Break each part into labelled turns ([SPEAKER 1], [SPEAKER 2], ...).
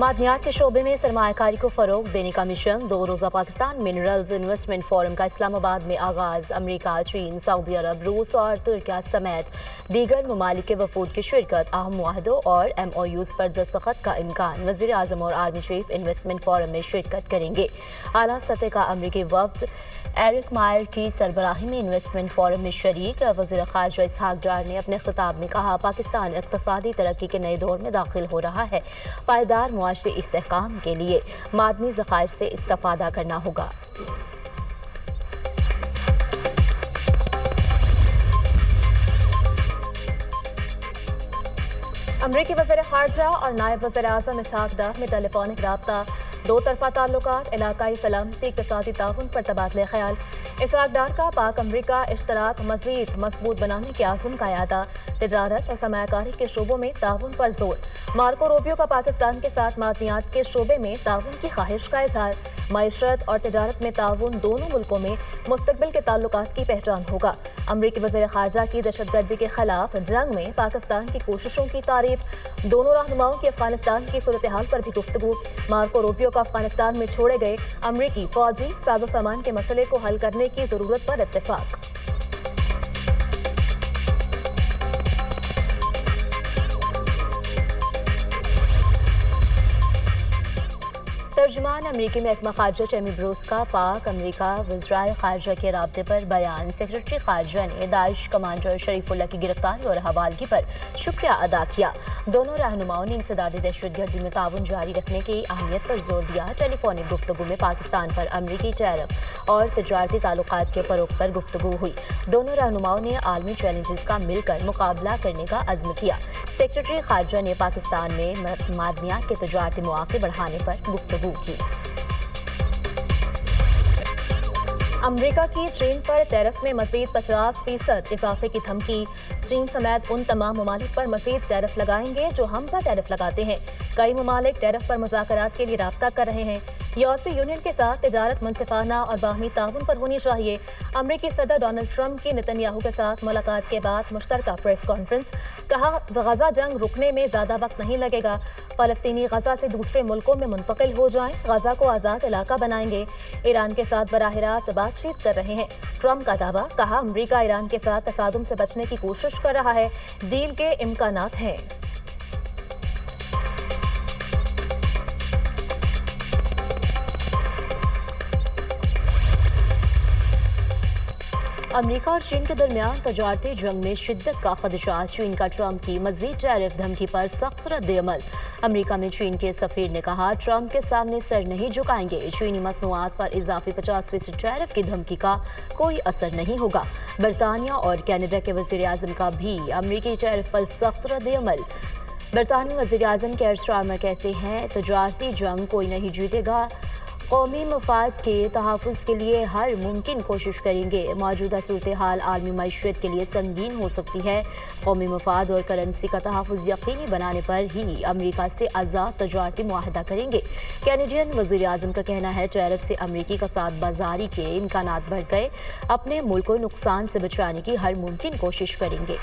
[SPEAKER 1] मादनियात के शोबे में सरमायाकारी को फरोग देने का मिशन 2 रोज़ा पाकिस्तान मिनरल्स इन्वेस्टमेंट फोरम का इस्लामाबाद में आगाज। अमरीका, चीन, सऊदी अरब, रूस और तुर्किया समेत दीगर ममालिक के वफूद की शिरकत, अहम मुआहदों और MOUs पर दस्तखत का इम्कान। वज़ीर आज़म और आर्मी चीफ इन्वेस्टमेंट फोरम में शिरकत करेंगे। आला सतह का अमरीकी वफ्द एरिक मायर की सरबराही में इन्वेस्टमेंट फोरम में शरीक। वज़ीर ख़ारजा इसहाक डार ने अपने खिताब में कहा, पाकिस्तान इक़्तिसादी तरक्की के नए दौर में दाखिल हो रहा है। पायदार मुआशरी इस्तेहकाम के लिए मादनी ज़खायर से इस्तेफादा करना होगा। अमरीकी वज़ीर ख़ारजा और नायब वज़ीर आज़म इसहाक डार में टेलीफोनिक राब्ता, दो तरफा ताल्लुकात, इलाकाई सलामती, इक़्तिसादी ताउन पर तबादले ख्याल। इसहाक डार का पाक अमरीका इश्तराक मज़ीद मजबूत बनाने के आज़म का यादा। तिजारत और सरमायाकारी के शोबों में ताउन पर जोर। मार्को रूबियो का पाकिस्तान के साथ मादनियात के शोबे में ताउन की ख्वाहिश का इजहार। मईशत और तिजारत में ताउन दोनों मुल्कों में मुस्तकबिल के ताल्लुकात की पहचान होगा। अमरीकी वज़ीर ख़ारजा की दहशतगर्दी के खिलाफ जंग में पाकिस्तान की कोशिशों की तारीफ। दोनों रहनुमाओं की अफगानिस्तान की सूरत हाल पर भी गुफ्तगू। मार्को रूबियो का अफगानिस्तान में छोड़े गए अमरीकी फौजी साजो सामान के मसले को हल करने की जरूरत पर इत्तेफाक। तर्जुमान अमरीकी महकमा ख़ारजा टेमी ब्रूस का पाक अमरीका वज़राए ख़ारजा के राब्ते पर बयान। सेक्रेटरी ख़ारजा ने दाइश कमांडर शरीफुल्लाह की गिरफ्तारी और हवालगी पर शुक्रिया अदा किया। दोनों रहनुमाओं ने इंसदादी दहशतगर्दी में ताउन जारी रखने की अहमियत पर जोर दिया। टेलीफोनिक गुफ्तगू में पाकिस्तान पर अमरीकी टैरिफ और तजारती ताल्लुकात के फ़रोग़ पर गुफ्तगू हुई। दोनों रहनुमाओं ने आलमी चैलेंजेस का मिलकर मुकाबला करने का अज़्म किया। सेक्रेटरी ख़ारजा ने पाकिस्तान में मादनियात के तजारती मौक़े बढ़ाने पर गुफ्तगू की। अमरीका की चीन पर टैरिफ में मज़ीद 50% इजाफे की धमकी। चीन समेत उन तमाम ममालिक पर मज़ीद टैरिफ लगाएंगे जो हम पर टैरिफ लगाते हैं। कई ममालिक टैरिफ पर मुज़ाकरात के लिए राब्ता कर रहे हैं। यूरोपीय यूनियन के साथ तिजारत मुनसिफाना और बाहमी ताउन पर होनी चाहिए। अमरीकी सदर डोनाल्ड ट्रंप की नेतन्याहू के साथ मुलाकात के बाद मुश्तरका प्रेस कॉन्फ्रेंस। कहा, गजा जंग रुकने में ज़्यादा वक्त नहीं लगेगा। फ़लस्तीनी गजा से दूसरे मुल्कों में मुंतकिल हो जाएं, गजा को आज़ाद इलाका बनाएंगे। ईरान के साथ बराह रास्त बातचीत कर रहे हैं। ट्रंप का दावा। कहा, अमरीका ईरान के साथ तसादुम से बचने की कोशिश कर रहा है। डील के इम्कानात हैं। अमरीका और चीन के दरमियान तजारती जंग में शिद्दत का खदशा। चीन का ट्रंप की मज़ीद टैरिफ धमकी पर सख्त रद्द-ए-अमल। अमरीका में चीन के सफीर ने कहा, ट्रंप के सामने सर नहीं झुकाएंगे। चीनी मसनूआत पर इजाफी 50% टैरिफ की धमकी का कोई असर नहीं होगा। बरतानिया और कनाडा के वज़ीर आज़म का भी अमरीकी टैरिफ पर सख्त रद्द-ए-अमल। बरतानवी वज़ीर आज़म केयर स्टारमर कहते हैं, तजारती जंग कोई नहीं जीतेगा। कौमी मफाद के तहफ़्फ़ुज़ के लिए हर मुमकिन कोशिश करेंगे। मौजूदा सूरत हाल आलमी मईशत के लिए संगीन हो सकती है। कौमी मफाद और करेंसी का तहफ़्फ़ुज़ यकीनी बनाने पर ही अमरीका से आज़ाद तजारती मुआहदा करेंगे। कैनेडियन वज़ीर आज़म का कहना है, टैरिफ से अमरीकी का साथ बाजारी के इम्कानात बढ़ गए। अपने मुल्क को नुकसान से बचाने की हर मुमकिन कोशिश करेंगे।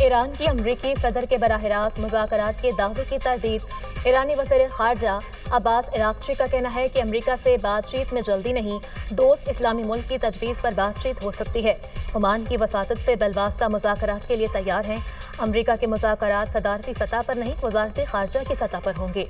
[SPEAKER 1] ईरान की अमरीकी सदर के बराह रास्त मुज़ाकरात के दावे की तरदीद। ईरानी वज़ीर ख़ारजा अब्बास इराक़ची का कहना है कि अमरीका से बातचीत में जल्दी नहीं, दोस्त इस्लामी मुल्क की तजवीज़ पर बातचीत हो सकती है। ओमान की वसातत से बिलवास्ता मुज़ाकरात के लिए तैयार हैं। अमरीका के मुज़ाकरात सदारती सतह पर नहीं, वज़ारत ख़ारजा की सतह पर होंगे।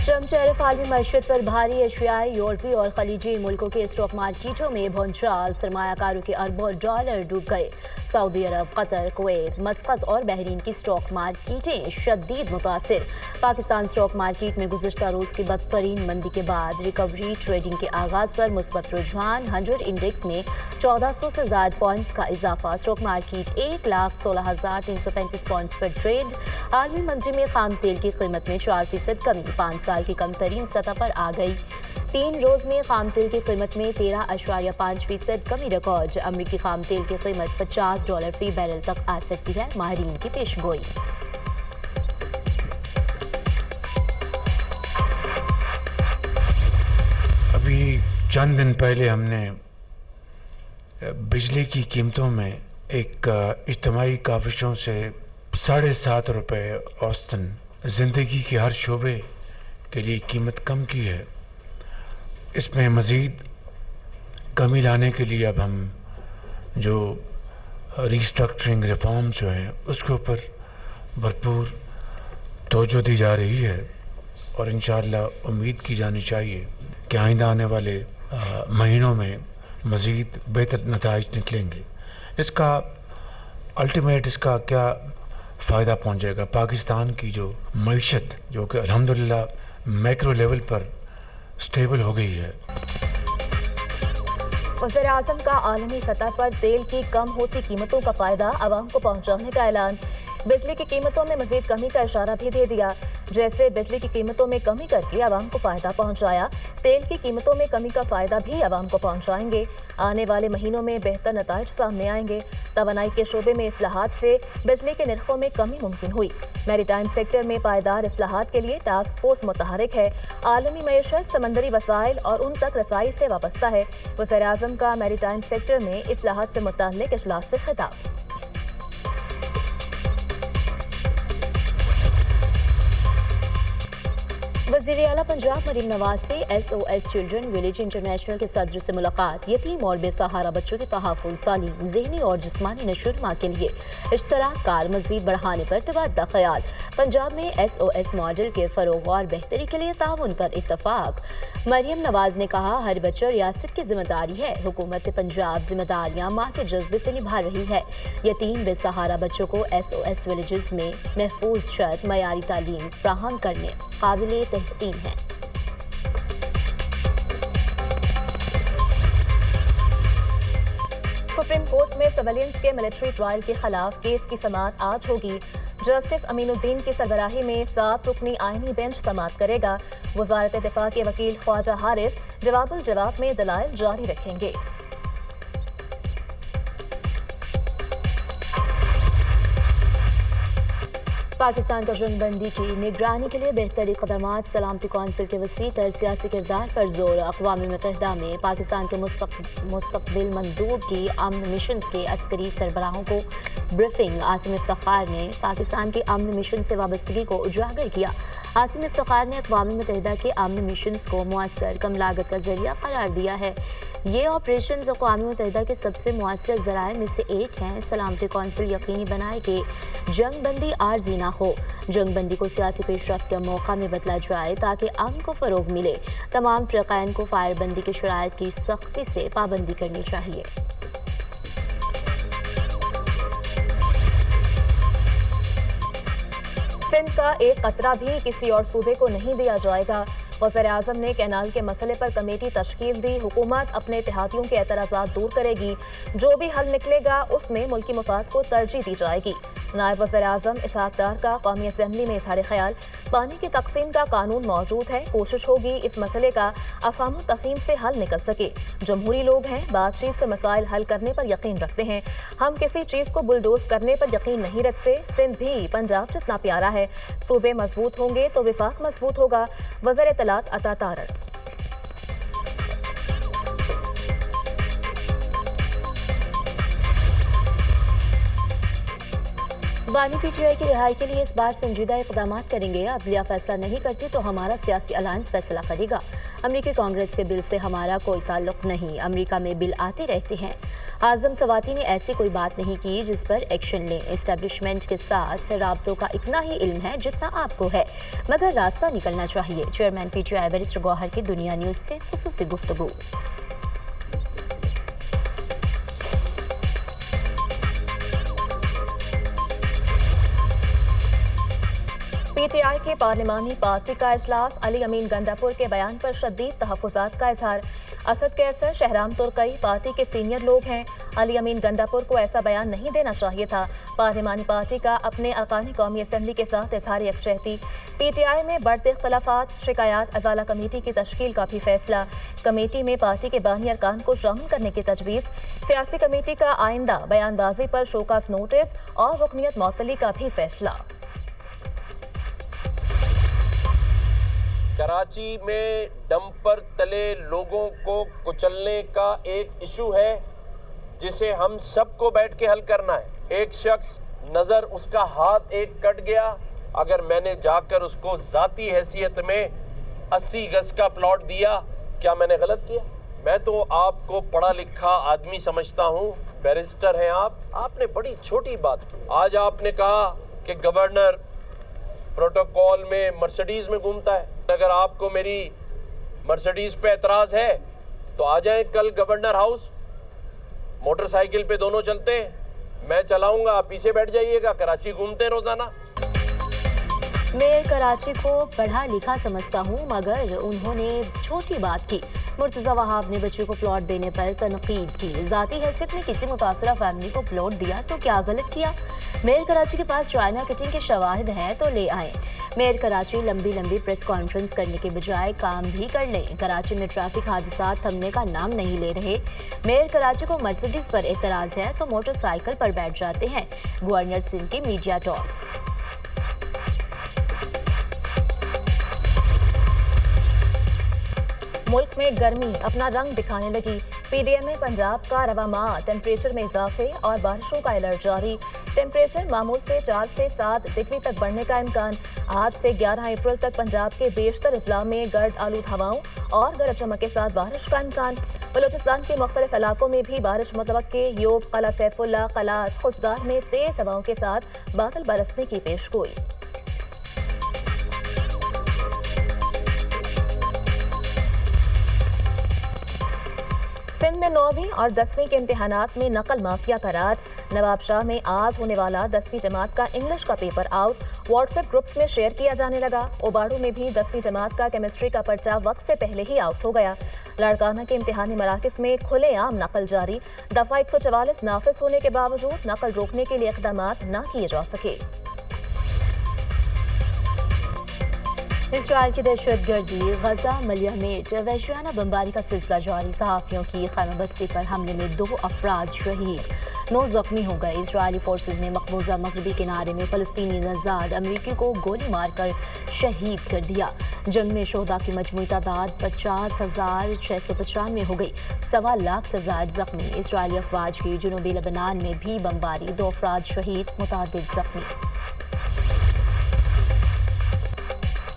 [SPEAKER 1] ट्रंप टैरिफ आलमी मईशत पर भारी। एशियाई, यूरोपीय और खलीजी मुल्कों के स्टॉक मार्केटों में भौंचाल। सरमायाकारों के अरबों डॉलर डूब गए। सऊदी अरब, कतर, कुवैत, मस्कत और बहरीन की स्टॉक मार्केटें शदीद मुतासिर। पाकिस्तान स्टॉक मार्केट में गुज़िश्ता रोज़ की बदतरीन मंदी के बाद रिकवरी। ट्रेडिंग के आगाज़ पर मुस्बत रुझान। 100 इंडेक्स में 1400 से ज़ायद पॉइंट्स का इजाफा। स्टॉक मार्केट 1,16,335 पॉइंट्स पर ट्रेड। आलमी मंडी में खाम तेल की कीमत में 4% कमी 5 साल की कम तरीन सतह पर आ गई। 3 रोज़ में खाम तेल की कीमत में 13.5% कमी रिकॉर्ड। अमरीकी खाम तेल की कीमत $50 फी बैरल तक आ सकती है, माहिरीन की पेशगोई।
[SPEAKER 2] अभी चंद दिन पहले हमने बिजली की कीमतों में एक इज्तिमाई काविशों से 7.5 रुपये औसतन ज़िंदगी के हर शोबे के लिए कीमत कम की है। इसमें मज़ीद कमी लाने के लिए अब हम जो रीस्ट्रक्चरिंग रिफॉर्म्स जो हैं उसके ऊपर भरपूर तवज्जो दी जा रही है और इंशाअल्लाह उम्मीद की जानी चाहिए कि आइंदा आने वाले महीनों में मज़ीद बेहतर नताइज निकलेंगे। इसका अल्टीमेट इसका क्या फ़ायदा पहुँचेगा? पाकिस्तान की जो मईशत जो कि अल्हम्दुलिल्लाह मैक्रो लेवल पर स्टेबल हो गई है।
[SPEAKER 1] वज़ीर-ए-आज़म का आलमी सतह पर तेल की कम होती कीमतों का फ़ायदा आवाम को पहुँचाने का ऐलान। बिजली की कीमतों में मज़ीद कमी का इशारा भी दे दिया। जैसे बिजली की कीमतों में कमी करके आवाम को फ़ायदा पहुँचाया, तेल की कीमतों में कमी का फ़ायदा भी आवाम को पहुँचाएंगे। आने वाले महीनों में बेहतर नताइज सामने आएंगे। तवानाई के शोबे में इस्लाहात से बिजली के निर्खों में कमी मुमकिन हुई। मैरीटाइम सेक्टर में पायदार इस्लाहात के लिए टास्क फोर्स मुतहरिक है। आलमी मईशत समंदरी वसाइल और उन तक रसाई से वाबस्ता है। वज़ीर-ए-आज़म का मैरीटाइम सेक्टर में इस्लाहात से मुताल्लिक इजलास से खिताब। वज़ीर आला पंजाब मरीम नवाज से SOS चिल्ड्रन विलेज इंटरनेशनल के सदर से मुलाकात। यतीम और बेसहारा बच्चों के तहफ़्फ़ुज़, तालीम, ज़हनी और जिस्मानी नशोनुमा के लिए इश्तराक कार मज़ीद बढ़ाने पर तबादला ख्याल। पंजाब में SOS मॉडल के फ़रोग़ और बेहतरी के लिए ताउन पर इत्तफ़ाक़। मरीम नवाज ने कहा, हर बच्चा रियासत की जिम्मेदारी है। हुकूमत पंजाब जिम्मेदारियाँ माँ के जज्बे से निभा रही है। यतीम बेसहारा बच्चों को SOS विलेजेस में महफूज छत, मयारी तालीम फ्राहम करने काबिल तहसीन है। सुप्रीम कोर्ट में सिविलियंस के मिलिट्री ट्रायल के खिलाफ केस की समाअत आज होगी। जस्टिस अमीनुद्दीन की सरबराही में 7 रुकनी आईनी बेंच समाअत करेगा। वज़ारत दिफा के वकील ख्वाजा हारिस जवाब में दलाइल जारी रखेंगे। पाकिस्तान का जंगबंदी की निगरानी के लिए बेहतरी इक़दामात। सलामती कौंसिल के वसी तर सियासी किरदार पर जोर। अक़वाम मुत्तहिदा में पाकिस्तान के मुस्तक़बिल मंदूब की अमन मिशन के अस्करी सरबराहों को ब्रीफिंग। आसिम इफ्तिखार ने पाकिस्तान के अमन मिशन से वाबस्तगी को उजागर किया। आसिम इफ्तिखार ने अक़वाम मुत्तहिदा के अमन मिशन को मुअस्सर कम लागत का जरिया करार दिया है। ये ऑपरेशन अक़वाम मुत्तहिदा के सबसे मुअस्सर ज़राए में से एक हैं। सलामती कौंसिल यकीनी बनाए कि जंग बंदी आर्जी ना हो। जंग बंदी को सियासी पेशरफ्त का मौका में बदला जाए ताकि अमन को फ़रोग़ मिले। तमाम फ़िरक़ैन को फायरबंदी की शराइत की सख्ती से पाबंदी करनी चाहिए। सिंध का एक कतरा भी किसी और सूबे को नहीं दिया जाएगा। वज़ीर-ए-आज़म ने कैनाल के मसले पर कमेटी तश्कील दी। हुकूमत अपने इत्तेहादियों के एतराज़ात दूर करेगी। जो भी हल निकलेगा उसमें मुल्की मफाद को तरजीह दी जाएगी। नायब वज़ीर-ए-आज़म इसहाक़ डार का कौमी असम्बली में इज़हार ख्याल, पानी की तक़सीम का कानून मौजूद है। कोशिश होगी इस मसले का अफ़ाम तफ़हीम से हल निकल सके। जमहूरी लोग हैं, बातचीत से मसाइल हल करने पर यकीन रखते हैं। हम किसी चीज़ को बुलडोज करने पर यकीन नहीं रखते। सिंध भी पंजाब जितना प्यारा है। सूबे मजबूत होंगे तो विफाक मजबूत होगा। वज़ीर इत्तलात अता तारड़। बानी PTI की रिहाई के लिए इस बार संजीदा इक़दामात करेंगे। अदलिया फैसला नहीं करती तो हमारा सियासी अलायंस फैसला करेगा। अमरीकी कांग्रेस के बिल से हमारा कोई ताल्लुक नहीं। अमरीका में बिल आते रहते हैं। आज़म सवाती ने ऐसी कोई बात नहीं की जिस पर एक्शन लें। एस्टेब्लिशमेंट के साथ राब्तों का इतना ही इल्म है जितना आपको है, मगर रास्ता निकलना चाहिए। चेयरमैन PTI बैरिस्टर गौहर की दुनिया न्यूज़ से खुसूसी गुफ्तगू। PTI की पार्लिमानी पार्टी का इजलास। अली अमीन गंडापुर के बयान पर शदीद तहफ़्फ़ुज़ात का इजहार। असद कैसर, शहराम तुर्कई पार्टी के सीनियर लोग हैं। अली अमीन गंडापुर को ऐसा बयान नहीं देना चाहिए था। पार्लिमानी पार्टी का अपने अरकान कौमी असम्बली के साथ इजहार यकजहती। PTI में बढ़ते इख्तलाफात, शिकायत अजाला कमेटी की तश्कील का भी फैसला। कमेटी में पार्टी के बानी अरकान को शामिल करने की तजवीज़। सियासी कमेटी का आइंदा बयानबाजी पर शोकास नोटिस और रुकनियत मुअत्तली का भी फैसला।
[SPEAKER 3] कराची में डंपर तले लोगों को कुचलने का एक इशू है। जिसे हम सबको बैठ के हल करना है। एक शख्स नजर उसका हाथ एक कट गया, अगर मैंने जाकर उसको जाती हैसियत में 80 गज का प्लॉट दिया, क्या मैंने गलत किया? मैं तो आपको पढ़ा लिखा आदमी समझता हूँ, बैरिस्टर हैं आप, आपने बड़ी छोटी बात की। आज आपने कहा कि गवर्नर प्रोटोकॉल में मर्सिडीज में घूमता है। अगर आपको मेरी मर्सिडीज पे एतराज है तो आ जाए कल गवर्नर हाउस, मोटरसाइकिल पे दोनों चलते हैं, मैं चलाऊंगा, आप पीछे बैठ जाइएगा, कराची घूमते हैं रोजाना।
[SPEAKER 1] मैं कराची को पढ़ा लिखा समझता हूँ, मगर उन्होंने छोटी बात की। मुर्तज़ा वहाब ने बच्चे को प्लॉट देने पर तनकीद की। ज़ाती हैसियत में किसी मुतासरा फैमिली को प्लॉट दिया तो क्या गलत किया? मेयर कराची के पास चाइना किटिंग के शवाहिद हैं तो ले आएं। मेयर कराची लंबी लंबी प्रेस कॉन्फ्रेंस करने के बजाय काम भी कर लें। कराची में ट्रैफिक हादसा थमने का नाम नहीं ले रहे। मेयर कराची को मर्सिडीज पर एतराज़ है तो मोटरसाइकिल पर बैठ जाते हैं। गवर्नर सिंह की मीडिया टॉक। मुल्क में गर्मी अपना रंग दिखाने लगी। पीडीएम में पंजाब का रवा माह, टेम्परेचर में इजाफे और बारिशों का अलर्ट जारी। टेम्परेचर मामूल से 4 से 7 डिग्री तक बढ़ने का इम्कान। आज से 11 अप्रैल तक पंजाब के बेशतर अजला में गर्द आलूद हवाओं और गरज चमक के साथ बारिश का इम्कान। बलूचिस्तान के मुख्तलिफ इलाकों में भी बारिश मुतवक्के। यूब, कला सैफुल्ला, कलात, खुशदार में तेज हवाओं के साथ बादल बरसने की पेशगोई। सिंध में 9वीं और 10वीं के इम्तिहानात में नकल माफिया का राज। नवाबशाह में आज होने वाला 10वीं जमात का इंग्लिश का पेपर आउट, व्हाट्सएप ग्रुप्स में शेयर किया जाने लगा। ओबाड़ू में भी 10वीं जमात का केमिस्ट्री का पर्चा वक्त से पहले ही आउट हो गया। लाड़काना के इम्तिहानी मराकज़ में खुलेआम नकल जारी। दफा 144 नाफिज होने के बावजूद नकल रोकने के लिए इक़दामात न किए जा सके। इसराइल की दहशतगर्दी, गजा मलिया में वहशियाना बमबारी का सिलसिला जारी। सहाफ़ियों की ख़ैमाबस्ती पर हमले में 2 अफराद शहीद, 9 जख्मी हो गए। इसराइली फोर्सेज ने मकबूजा मगरबी किनारे में फ़लस्तीनी नज़ाद अमरीकी को गोली मारकर शहीद कर दिया। जंग में शोहदा की मजमूई तादाद 50,695 हो गई। 1.25 लाख से ज़ायद जख्मी। इसराइली अफवाज की जनूबी लेबनान में भी बमबारी, 2 अफराद शहीद, मुतादिद जख्मी।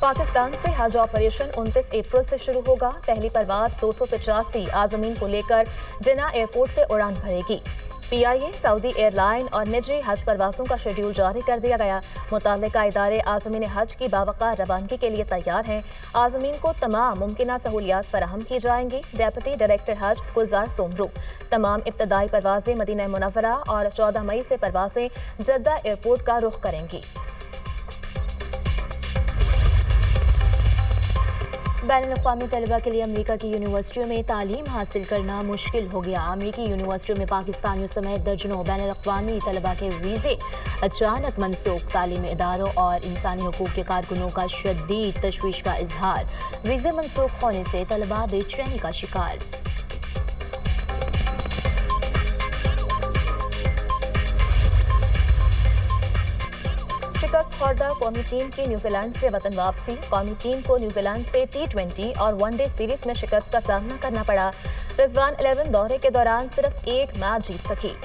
[SPEAKER 1] पाकिस्तान से हज ऑपरेशन 29 अप्रैल से शुरू होगा। पहली परवाज 285 आज़मीन को लेकर जिना एयरपोर्ट से उड़ान भरेगी। PIA, सऊदी एयरलाइन और निजी हज परवासों का शेड्यूल जारी कर दिया गया। मुताल्लिका इदारे आज़मीन हज की बावक़ा रवानगी के लिए तैयार हैं। आज़मीन को तमाम मुमकिन सहूलियात फराहम की जाएंगी। डेप्यूटी डायरेक्टर हज गुलजार सोमरू। तमाम इब्तदाई परवाजें मदीना मुनव्वरा और 14 मई से परवाजें जद्दा एयरपोर्ट का रुख करेंगी। बैनुल-अक़वामी तलबा के लिए अमेरिका की यूनिवर्सिटियों में तालीम हासिल करना मुश्किल हो गया। अमेरिकी यूनिवर्सिटियों में पाकिस्तानियों समेत दर्जनों बैनुल-अक़वामी तलबा के वीज़े अचानक मनसूख। तालीमी इदारों और इंसानी हुकूक के कारकुनों का शदीद तशवीश का इजहार। वीज़े मनसूख होने से तलबा बेचैनी का शिकार। शिकस्त खोर्दा कौमी टीम की न्यूजीलैंड से वतन वापसी। कौमी टीम को न्यूजीलैंड से T20 और वनडे सीरीज में शिकस्त का सामना करना पड़ा। रिजवान 11 दौरे के दौरान सिर्फ 1 मैच जीत सकी।